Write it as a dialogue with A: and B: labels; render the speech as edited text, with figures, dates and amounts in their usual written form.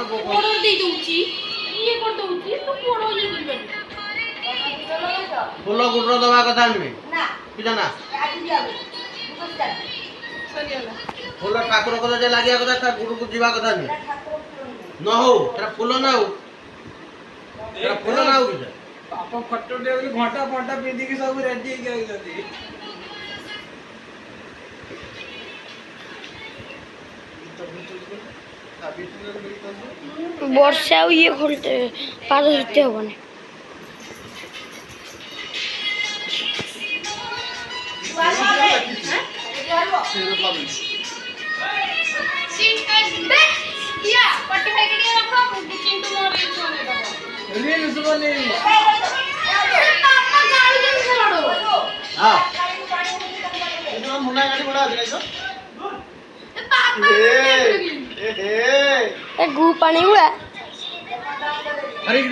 A: ବଡ଼ ଦେଇ ଦଉଛି ଇଏ କରି ଦଉଛି ତୁ ବଡ଼ ଇଏ କରିବାନି
B: ଫୁଲ ଗୁଡର ଦବା କଥା ନୁହେଁ
C: ନା
B: ବୁଝ ନା
C: ଆଜି ଦିଆବ
A: ସରିଗଲା
B: ଫୁଲ ଠାକୁର କଥା ଯେ ଲାଗିବା କଥା ତା ଗୁରୁକୁ ଯିବା କଥା ନୁହେଁ
C: ଠାକୁର ଫୁଲ
B: ନ ହଉ ସେଟା ଫୁଲ ନା ହଉ ସେଟା ଫୁଲ ନା ହଉ କିଛି
D: ବାପ ଫଟୋ ଉଠେଇବେ ବୋଲି ଘଣ୍ଟା ଫଣ୍ଟା ପିନ୍ଧିକି ସବୁ ରେଡି ହେଇକି ଆଇଛନ୍ତି।
E: ବର୍ଷା ଆଉ ଇଏ ଖୋଲତେ ପାଦ ଧରତେ ହବନି।
D: ରିଲ୍ସ ବନେଇ
B: ହଁ ମୁନା ଗାଡ଼ି ବଡ଼ା ଅଛି ନାଇଁ
E: ଏ ଗୁ ପାଣି ଗୁଡ଼ା
B: ହରିକି